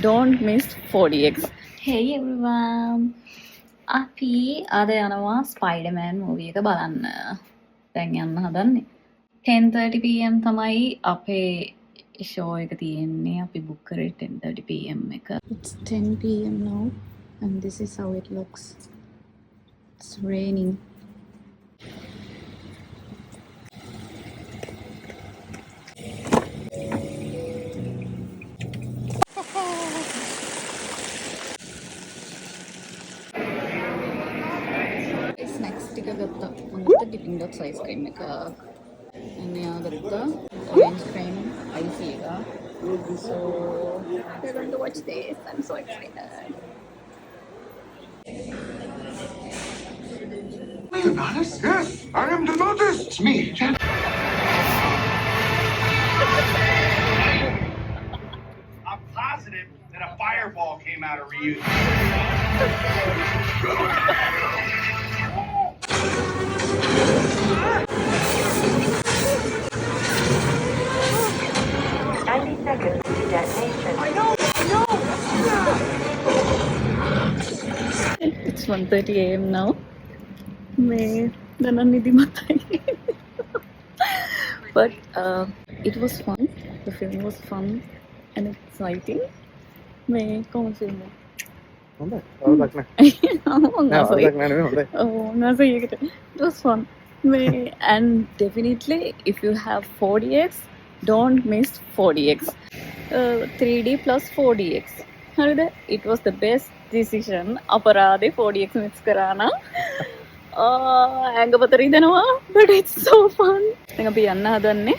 don't miss 4DX. Hey everyone. අපි අද යනවා ස්පයිඩර්මෑන් මූවී එක බලන්න. දැන් යන්න හදන්නේ. 10:30 pm තමයි අපේ ෂෝ එක තියෙන්නේ. අපි බුක් කරේ 10:30 pm එක. It's 10 pm now and this is how it looks. It's raining. Snacks ටික ගත්තා. මම ගත්තා Dippin' Dots ice cream එක. එයා ගත්තා orange cream ice එක. So we're going to watch this. I'm so excited. The goddess? Yes, I am the goddess. It's me, Jen. I'm positive that a fireball came out of Ryu. It's 1:30 am now. मैं नन्ना निधिमत आई. But it was fun. The film was fun and exciting. मैं कौन सी हूँ? හොඳයි. අවුලක් නැහැ. It was fun. And definitely, if you have 4DX, don't miss 4DX. 3D plus 4DX. It was the best decision. අපරාධේ 4DX miss කරා නම් ඇඟ පතරි දෙනවා. But it's so fun. දැන් අපි යන්න හදන්නේ